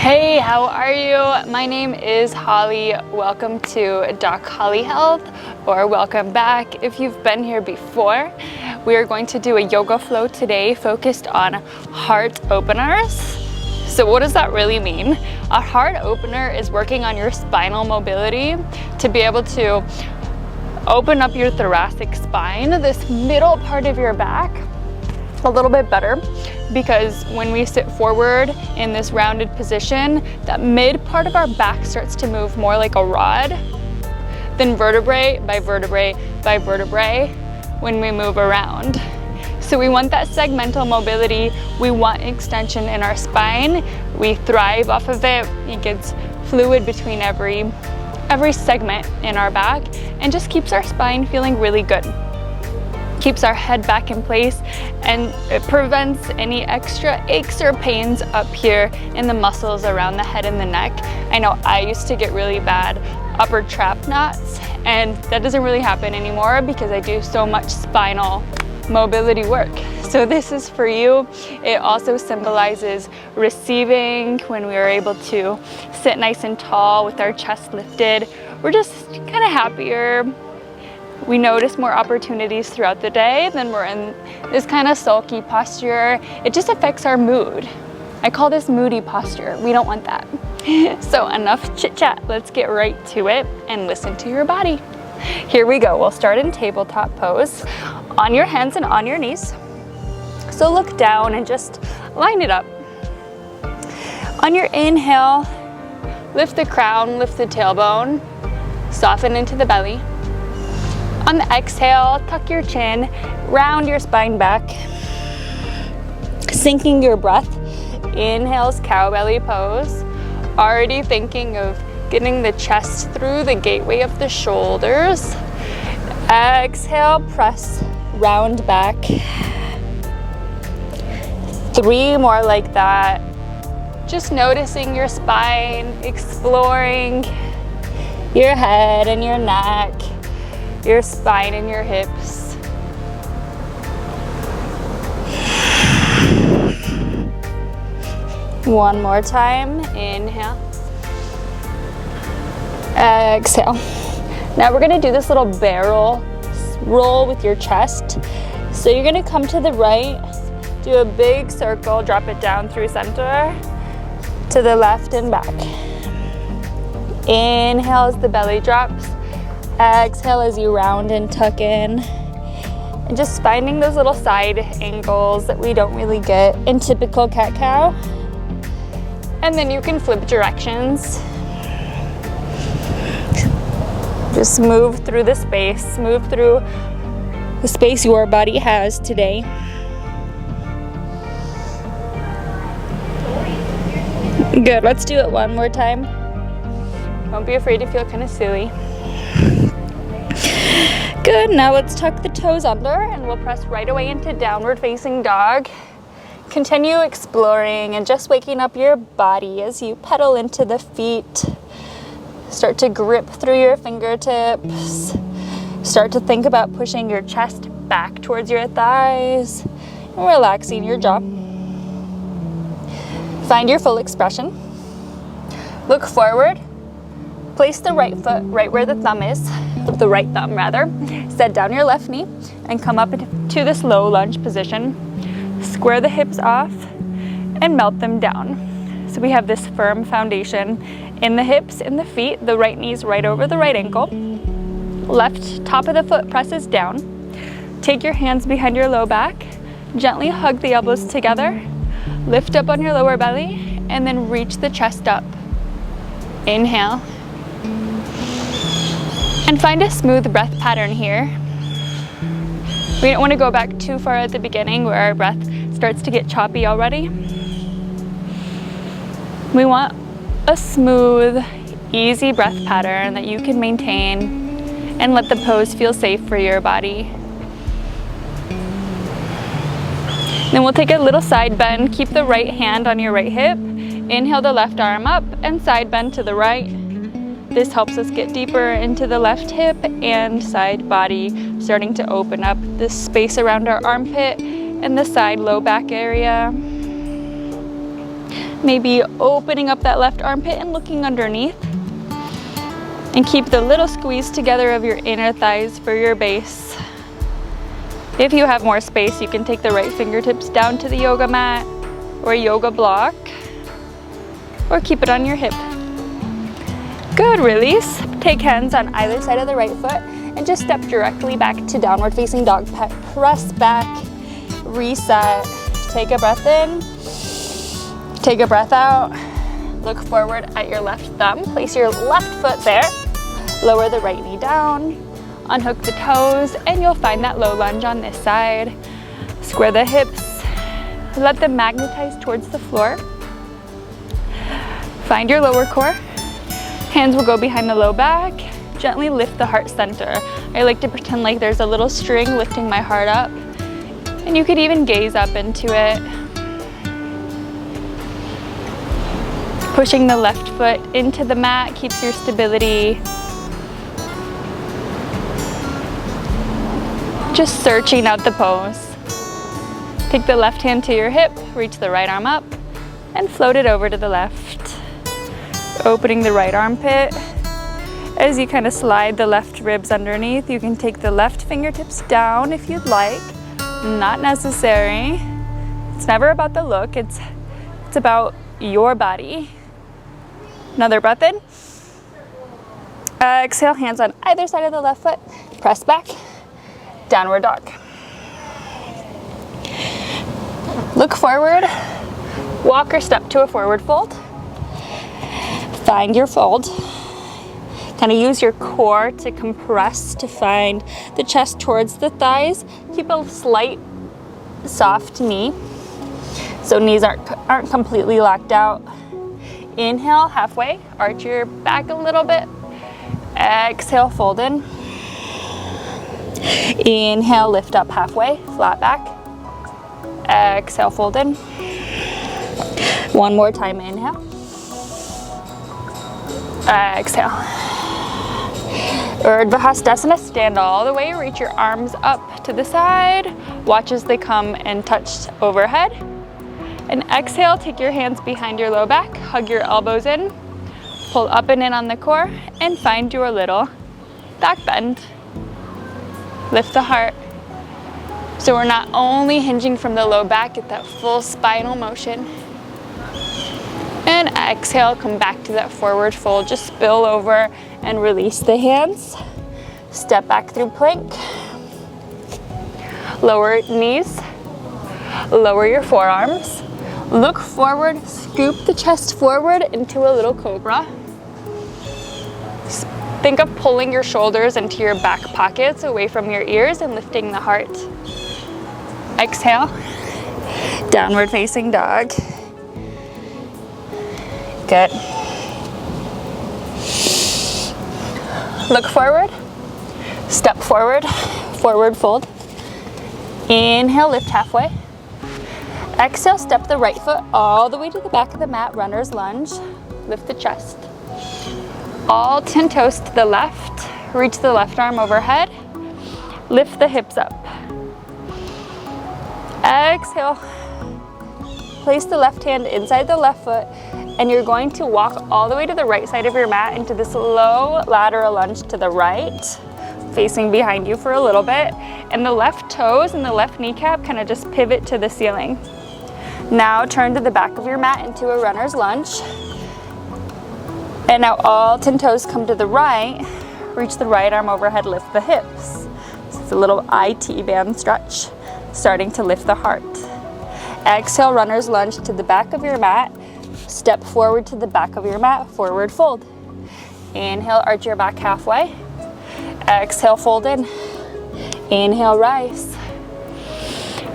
Hey, how are you? My name is Holly. Welcome to DocHollyHealth, or welcome back if you've been here before. We are going to do a yoga flow today focused on heart openers. So what does that really mean? A heart opener is working on your spinal mobility to be able to open up your thoracic spine, this middle part of your back, a little bit better, because when we sit forward in this rounded position, that mid part of our back starts to move more like a rod than vertebrae by vertebrae by vertebrae when we move around. So we want that segmental mobility, we want extension in our spine, we thrive off of it, it gets fluid between every segment in our back and just keeps our spine feeling really good. Keeps our head back in place, and it prevents any extra aches or pains up here in the muscles around the head and the neck. I know I used to get really bad upper trap knots, and that doesn't really happen anymore because I do so much spinal mobility work. So this is for you. It also symbolizes receiving. When we are able to sit nice and tall with our chest lifted, we're just kind of happier. We notice more opportunities throughout the day than we're in this kind of sulky posture. It just affects our mood. I call this moody posture. We don't want that. So enough chit chat. Let's get right to it and listen to your body. Here we go. We'll start in tabletop pose on your hands and on your knees. So look down and just line it up. On your inhale, lift the crown, lift the tailbone, soften into the belly. On the exhale, tuck your chin, round your spine back, syncing your breath. Inhale's cow belly pose, already thinking of getting the chest through the gateway of the shoulders. Exhale, press, round back. 3 more like that. Just noticing your spine, exploring your head and your neck, your spine and your hips. One more time. Inhale. Exhale. Now we're gonna do this little barrel roll with your chest. So you're gonna come to the right, do a big circle, drop it down through center, to the left and back. Inhale as the belly drops. Exhale as you round and tuck in, and just finding those little side angles that we don't really get in typical cat-cow. And then you can flip directions. Just move through the space, move through the space your body has today. Good, let's do it one more time. Don't be afraid to feel kind of silly. Good, now let's tuck the toes under and we'll press right away into downward facing dog. Continue exploring and just waking up your body as you pedal into the feet. Start to grip through your fingertips. Start to think about pushing your chest back towards your thighs and relaxing your jaw. Find your full expression. Look forward. Place the right foot right where the thumb is. The right thumb rather. Set down your left knee and come up into this low lunge position. Square the hips off and melt them down. So we have this firm foundation in the hips, in the feet. The right knee's right over the right ankle. Left top of the foot presses down. Take your hands behind your low back. Gently hug the elbows together. Lift up on your lower belly and then reach the chest up. Inhale. And find a smooth breath pattern here. We don't want to go back too far at the beginning where our breath starts to get choppy already. We want a smooth, easy breath pattern that you can maintain and let the pose feel safe for your body. Then we'll take a little side bend. Keep the right hand on your right hip. Inhale the left arm up and side bend to the right. This helps us get deeper into the left hip and side body, starting to open up this space around our armpit and the side low back area. Maybe opening up that left armpit and looking underneath. And keep the little squeeze together of your inner thighs for your base. If you have more space, you can take the right fingertips down to the yoga mat or yoga block, or keep it on your hip. Good, release. Take hands on either side of the right foot and just step directly back to downward facing dog. Press back, reset. Take a breath in, take a breath out. Look forward at your left thumb. Place your left foot there. Lower the right knee down. Unhook the toes, and you'll find that low lunge on this side. Square the hips. Let them magnetize towards the floor. Find your lower core. Hands will go behind the low back. Gently lift the heart center. I like to pretend like there's a little string lifting my heart up. And you could even gaze up into it. Pushing the left foot into the mat keeps your stability. Just searching out the pose. Take the left hand to your hip, reach the right arm up, and float it over to the left. Opening the right armpit. As you kind of slide the left ribs underneath, you can take the left fingertips down if you'd like. Not necessary. It's never about the look, it's about your body. Another breath in. Exhale, hands on either side of the left foot. Press back, downward dog. Look forward, walk or step to a forward fold. Find your fold. Kind of use your core to compress to find the chest towards the thighs. Keep a slight soft knee, so knees aren't completely locked out. Inhale, halfway, arch your back a little bit. Exhale, fold in. Inhale, lift up halfway, flat back. Exhale, fold in. One more time, inhale. Exhale. Urdhva Hastasana, stand all the way, reach your arms up to the side. Watch as they come and touch overhead. And exhale, take your hands behind your low back, hug your elbows in, pull up and in on the core, and find your little back bend. Lift the heart. So we're not only hinging from the low back, get that full spinal motion. And exhale, come back to that forward fold. Just spill over and release the hands. Step back through plank. Lower knees. Lower your forearms. Look forward, scoop the chest forward into a little cobra. Think of pulling your shoulders into your back pockets away from your ears and lifting the heart. Exhale, downward facing dog. Good. Look forward, step forward, forward fold. Inhale, lift halfway. Exhale, step the right foot all the way to the back of the mat, runner's lunge. Lift the chest. All 10 toes to the left. Reach the left arm overhead. Lift the hips up. Exhale. Place the left hand inside the left foot, and you're going to walk all the way to the right side of your mat into this low lateral lunge to the right, facing behind you for a little bit. And the left toes and the left kneecap kind of just pivot to the ceiling. Now turn to the back of your mat into a runner's lunge. And now all 10 toes come to the right. Reach the right arm overhead, lift the hips. It's a little IT band stretch, starting to lift the heart. Exhale, runner's lunge to the back of your mat. Step forward to the back of your mat, forward fold. Inhale, arch your back halfway. Exhale, fold in. Inhale, rise.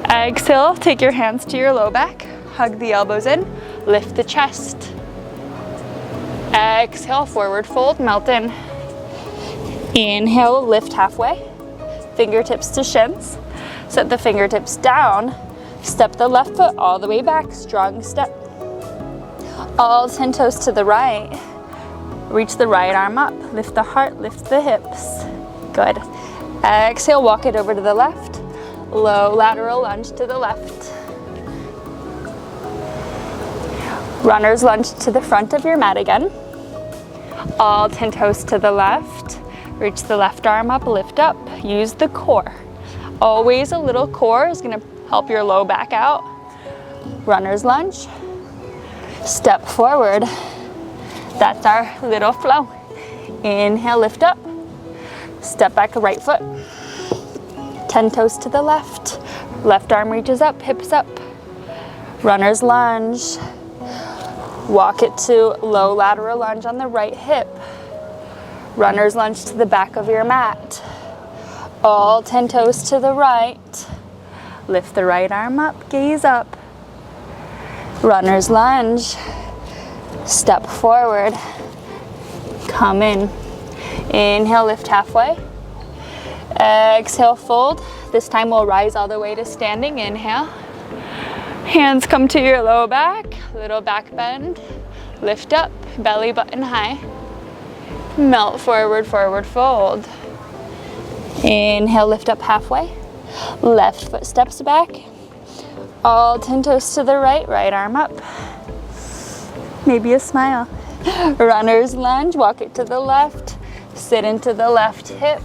Exhale, take your hands to your low back. Hug the elbows in, lift the chest. Exhale, forward fold, melt in. Inhale, lift halfway. Fingertips to shins. Set the fingertips down. Step the left foot all the way back, strong step. All 10 toes to the right. Reach the right arm up, lift the heart, lift the hips. Good. Exhale, walk it over to the left. Low lateral lunge to the left. Runner's lunge to the front of your mat again. All 10 toes to the left. Reach the left arm up, lift up. Use the core. Always a little core is gonna help your low back out. Runner's lunge. Step forward. That's our little flow. Inhale, lift up. Step back, right foot. 10 toes to the left. Left arm reaches up, hips up. Runner's lunge. Walk it to low lateral lunge on the right hip. Runner's lunge to the back of your mat. All 10 toes to the right. Lift the right arm up, gaze up. Runner's lunge. Step forward. Come in. Inhale, lift halfway. Exhale, fold. This time we'll rise all the way to standing. Inhale. Hands come to your low back. Little back bend. Lift up, belly button high. Melt forward, forward fold. Inhale, lift up halfway. Left foot steps back. All 10 toes to the right, right arm up. Maybe a smile. Runner's lunge, walk it to the left. Sit into the left hip.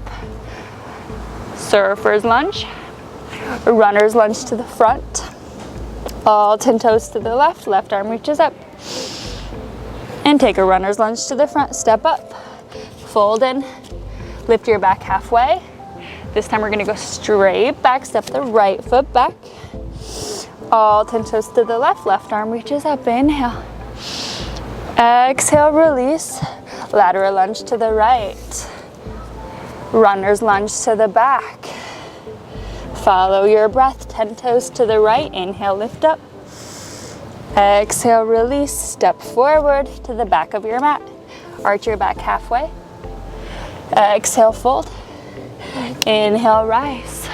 Surfer's lunge. Runner's lunge to the front. All 10 toes to the left, left arm reaches up. And take a runner's lunge to the front, step up. Fold in, lift your back halfway. This time we're gonna go straight back, step the right foot back. All 10 toes to the left, left arm reaches up, inhale. Exhale, release. Lateral lunge to the right. Runner's lunge to the back. Follow your breath, 10 toes to the right, inhale, lift up. Exhale, release, step forward to the back of your mat. Arch your back halfway. Exhale, fold. Inhale, rise.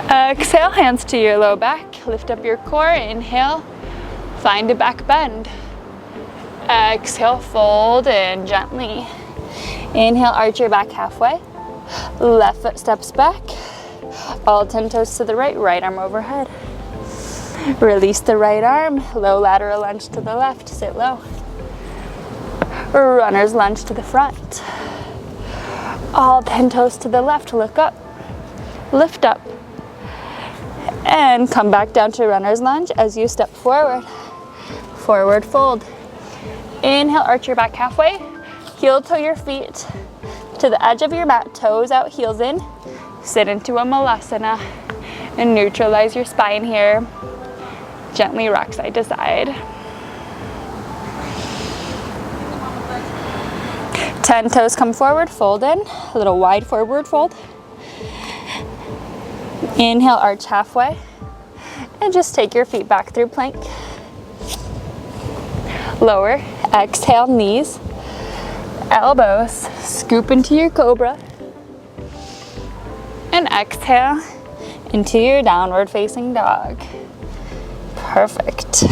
Exhale, hands to your low back. Lift up your core, inhale. Find a back bend. Exhale, fold in gently. Inhale, arch your back halfway. Left foot steps back. All 10 toes to the right, right arm overhead. Release the right arm, low lateral lunge to the left, sit low. Runner's lunge to the front. All 10 toes to the left, look up, lift up. And come back down to runner's lunge as you step forward. Forward fold. Inhale, arch your back halfway. Heel toe your feet to the edge of your mat, toes out, heels in. Sit into a malasana and neutralize your spine here. Gently rock side to side. 10 toes come forward, fold in, a little wide forward fold. Inhale, arch halfway, and just take your feet back through plank. Lower, exhale, knees, elbows, scoop into your cobra. And exhale into your downward facing dog. Perfect.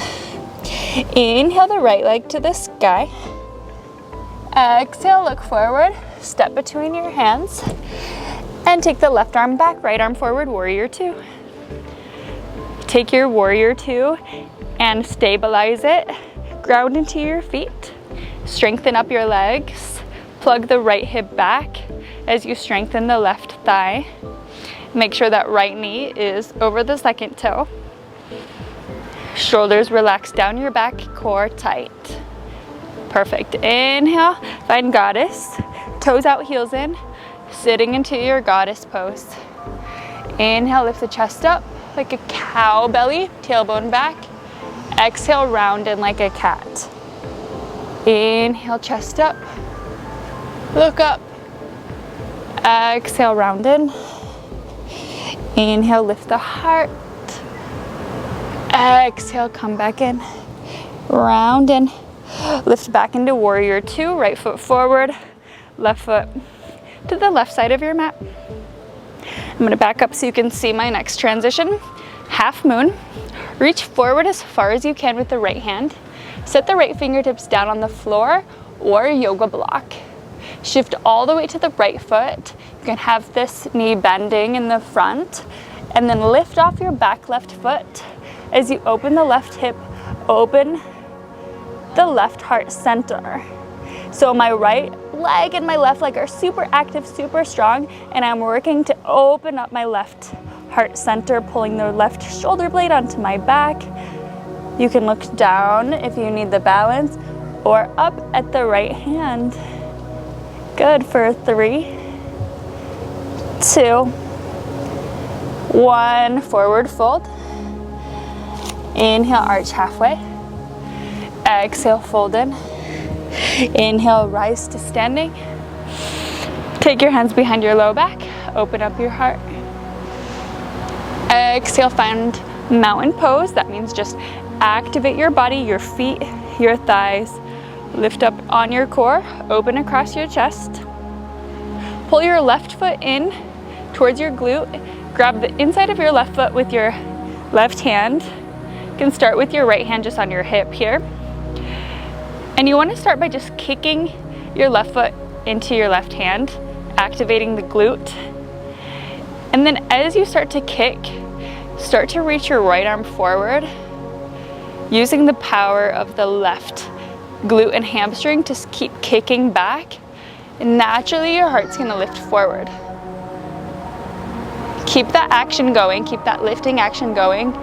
Inhale the right leg to the sky. Exhale, look forward, step between your hands, and take the left arm back, right arm forward, warrior two. Take your warrior two and stabilize it. Ground into your feet. Strengthen up your legs. Plug the right hip back as you strengthen the left thigh. Make sure that right knee is over the second toe. Shoulders relax down your back, core tight. Perfect. Inhale, find goddess. Toes out, heels in. Sitting into your goddess pose. Inhale, lift the chest up like a cow belly, tailbone back. Exhale, round in like a cat. Inhale, chest up. Look up. Exhale, round in. Inhale, lift the heart. Exhale, come back in. Round in. Lift back into warrior two. Right foot forward. Left foot to the left side of your mat. I'm going to back up so you can see my next transition. Half moon. Reach forward as far as you can with the right hand. Set the right fingertips down on the floor or yoga block. Shift all the way to the right foot. You can have this knee bending in the front, and then lift off your back left foot as you open the left hip, open the left heart center. So my right leg and my left leg are super active, super strong, and I'm working to open up my left heart center, pulling the left shoulder blade onto my back. You can look down if you need the balance, or up at the right hand. Good, for 3, 2, 1, forward fold. Inhale, arch halfway. Exhale, fold in. Inhale, rise to standing. Take your hands behind your low back. Open up your heart. Exhale, find mountain pose. That means just activate your body, your feet, your thighs. Lift up on your core, open across your chest. Pull your left foot in towards your glute. Grab the inside of your left foot with your left hand. You can start with your right hand just on your hip here. And you want to start by just kicking your left foot into your left hand, activating the glute. And then as you start to kick, start to reach your right arm forward, using the power of the left glute and hamstring to keep kicking back. And naturally your heart's going to lift forward. Keep that action going, keep that lifting action going.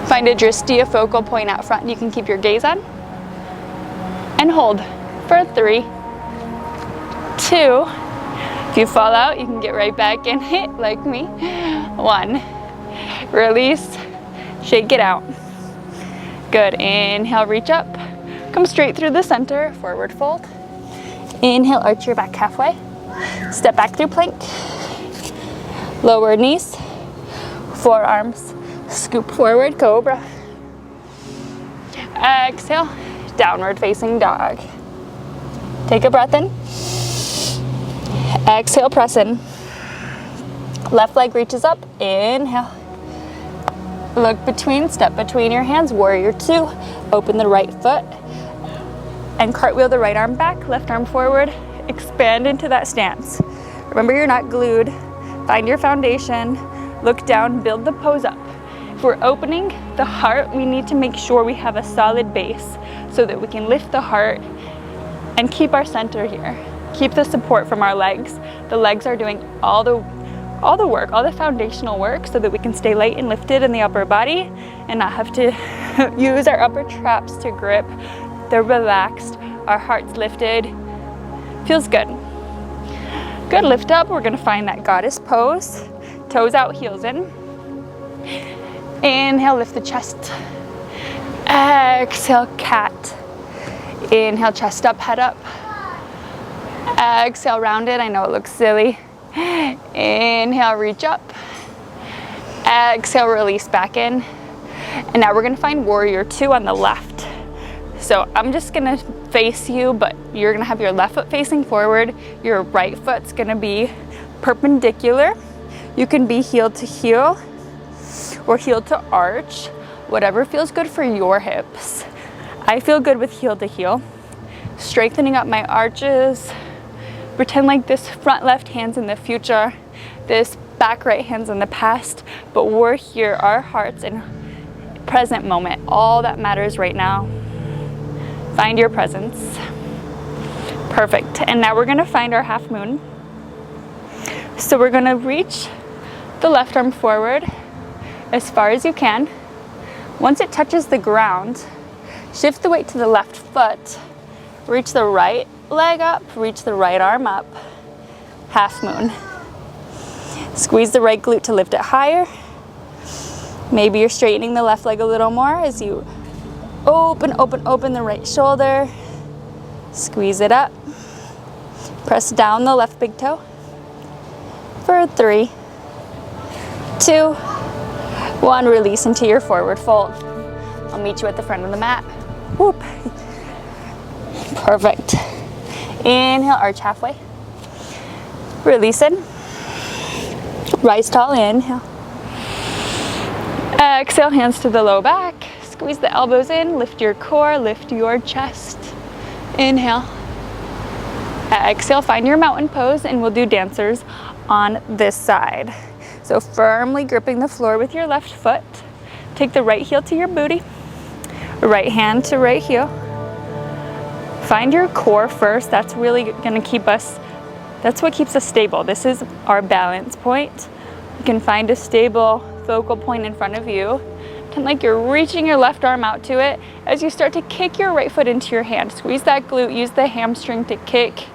Find a drishti, a focal point out front you can keep your gaze on. And hold for 3, 2. If you fall out, you can get right back in it like me. 1. Release, shake it out. Good, inhale, reach up. Come straight through the center, forward fold. Inhale, arch your back halfway. Step back through plank. Lower knees, forearms, scoop forward, cobra. Exhale, downward facing dog. Take a breath in. Exhale, press in. Left leg reaches up, inhale. Look between, step between your hands, warrior 2. Open the right foot and cartwheel the right arm back, left arm forward, expand into that stance. Remember, you're not glued. Find your foundation, look down, build the pose up. If we're opening the heart, we need to make sure we have a solid base so that we can lift the heart and keep our center here. Keep the support from our legs. The legs are doing all the work, all the foundational work, so that we can stay light and lifted in the upper body and not have to use our upper traps to grip. They're relaxed, our heart's lifted. Feels good. Good, lift up. We're gonna find that goddess pose. Toes out, heels in. Inhale, lift the chest. Exhale, cat. Inhale, chest up, head up. Exhale, rounded. I know it looks silly. Inhale, reach up. Exhale, release back in. And now we're gonna find warrior 2 on the left. So I'm just gonna face you, but you're gonna have your left foot facing forward. Your right foot's gonna be perpendicular. You can be heel to heel or heel to arch, whatever feels good for your hips. I feel good with heel to heel. Strengthening up my arches. Pretend like this front left hand's in the future, this back right hand's in the past, but we're here, our heart's in present moment. All that matters right now. Find your presence. Perfect. And now we're gonna find our half moon. So we're gonna reach the left arm forward as far as you can. Once it touches the ground, shift the weight to the left foot. Reach the right leg up, reach the right arm up. Half moon. Squeeze the right glute to lift it higher. Maybe you're straightening the left leg a little more as you open the right shoulder. Squeeze it up. Press down the left big toe. For 3, 2, 1. Release into your forward fold. I'll meet you at the front of the mat. Whoop. Perfect. Inhale, arch halfway. Release in. Rise tall, inhale. Exhale, hands to the low back. Squeeze the elbows in, lift your core, lift your chest. Inhale. Exhale, find your mountain pose, and we'll do dancers on this side. So firmly gripping the floor with your left foot. Take the right heel to your booty. Right hand to right heel. Find your core first. That's really gonna keep us, that's what keeps us stable. This is our balance point. You can find a stable focal point in front of you. Pretend like you're reaching your left arm out to it as you start to kick your right foot into your hand. Squeeze that glute, use the hamstring to kick.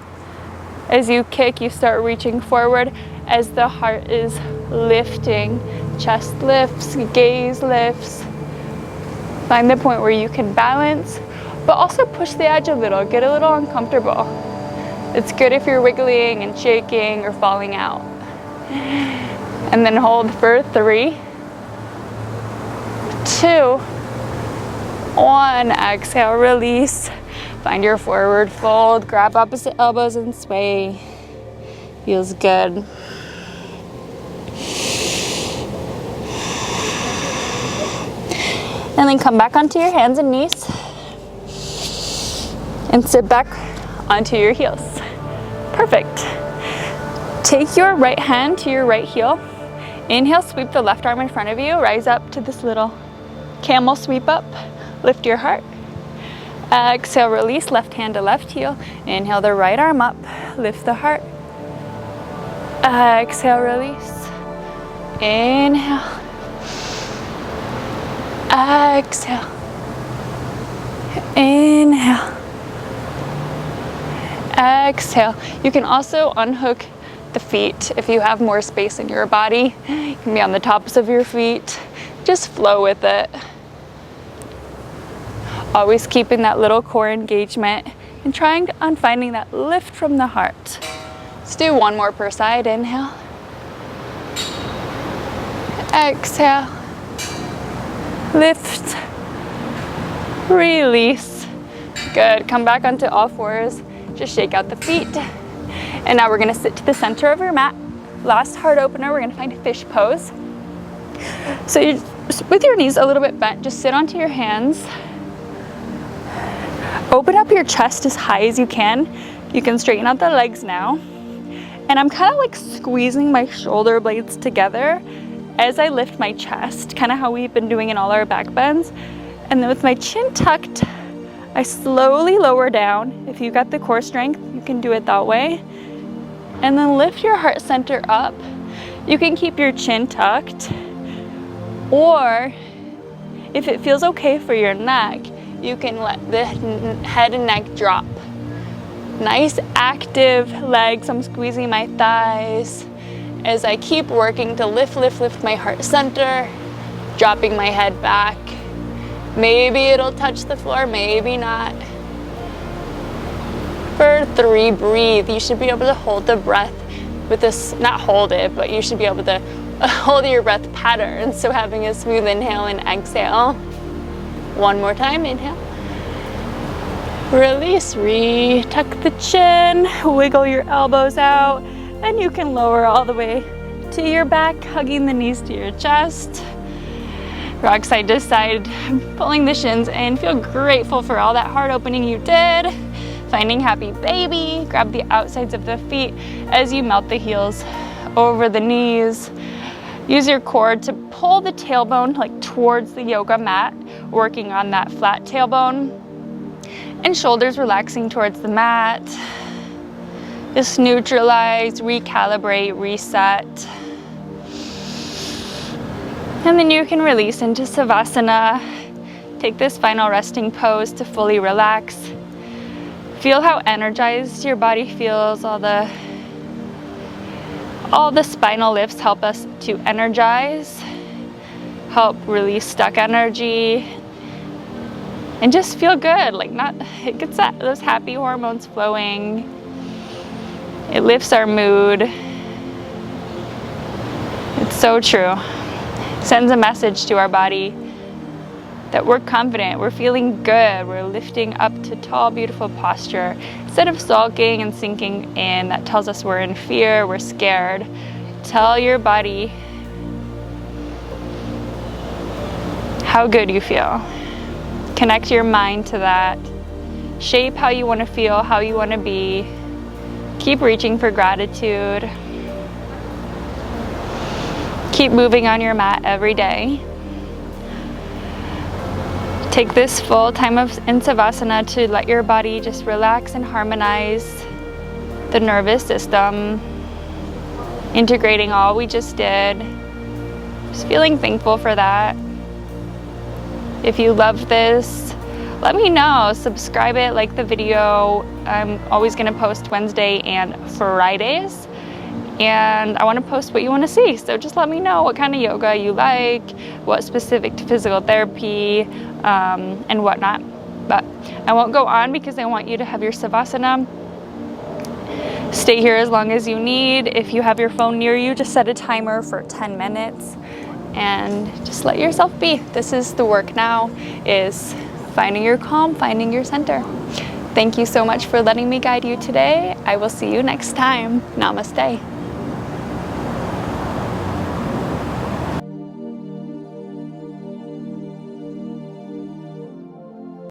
As you kick, you start reaching forward as the heart is lifting. Chest lifts, gaze lifts. Find the point where you can balance, but also push the edge a little, get a little uncomfortable. It's good if you're wiggling and shaking or falling out. And then hold for 3, 2, 1. Exhale, release. Find your forward fold, grab opposite elbows and sway. Feels good. And then come back onto your hands and knees and sit back onto your heels. Perfect. Take your right hand to your right heel. Inhale, sweep the left arm in front of you. Rise up to this little camel sweep up. Lift your heart. Exhale, release, left hand to left heel. Inhale the right arm up. Lift the heart. Exhale, release. Inhale. Exhale. Inhale. Exhale. You can also unhook the feet if you have more space in your body. You can be on the tops of your feet. Just flow with it. Always keeping that little core engagement and trying on finding that lift from the heart. Let's do one more per side. Inhale. Exhale. Lift. Release. Good. Come back onto all fours. Just shake out the feet. And now we're gonna sit to the center of your mat. Last heart opener, we're gonna find a fish pose. So you're, with your knees a little bit bent, just sit onto your hands. Open up your chest as high as you can. You can straighten out the legs now. And I'm kind of like squeezing my shoulder blades together as I lift my chest, kind of how we've been doing in all our back bends. And then with my chin tucked, I slowly lower down. If you got the core strength, you can do it that way. And then lift your heart center up. You can keep your chin tucked, or if it feels okay for your neck, you can let the head and neck drop. Nice active legs. I'm squeezing my thighs as I keep working to lift my heart center, dropping my head back. Maybe it'll touch the floor, maybe not. For 3, breathe. You should be able to hold the breath with this, not hold it, but you should be able to hold your breath pattern. So having a smooth inhale and exhale. One more time, inhale. Release, tuck the chin, wiggle your elbows out, and you can lower all the way to your back, hugging the knees to your chest. Rock side to side, pulling the shins in. Feel grateful for all that heart opening you did. Finding happy baby. Grab the outsides of the feet as you melt the heels over the knees. Use your core to pull the tailbone like towards the yoga mat, working on that flat tailbone. And shoulders relaxing towards the mat. Just neutralize, recalibrate, reset. And then you can release into Savasana. Take this final resting pose to fully relax. Feel how energized your body feels. All the spinal lifts help us to energize, help release stuck energy, and just feel good. It gets those happy hormones flowing. It lifts our mood. It's so true. Sends a message to our body that we're confident, we're feeling good, we're lifting up to tall, beautiful posture. Instead of sulking and sinking in, that tells us we're in fear, we're scared. Tell your body how good you feel. Connect your mind to that. Shape how you want to feel, how you want to be. Keep reaching for gratitude. Keep moving on your mat every day. Take this full time in Savasana to let your body just relax and harmonize the nervous system, integrating all we just did. Just feeling thankful for that. If you love this, let me know. Subscribe it, like the video. I'm always gonna post Wednesday and Fridays. And I want to post what you want to see, so just let me know what kind of yoga you like, what specific to physical therapy, and whatnot. But I won't go on because I want you to have your Savasana. Stay here as long as you need. If you have your phone near you, just set a timer for 10 minutes and just let yourself be. This is the work now, is finding your calm, finding your center. Thank you so much for letting me guide you today. I will see you next time. Namaste.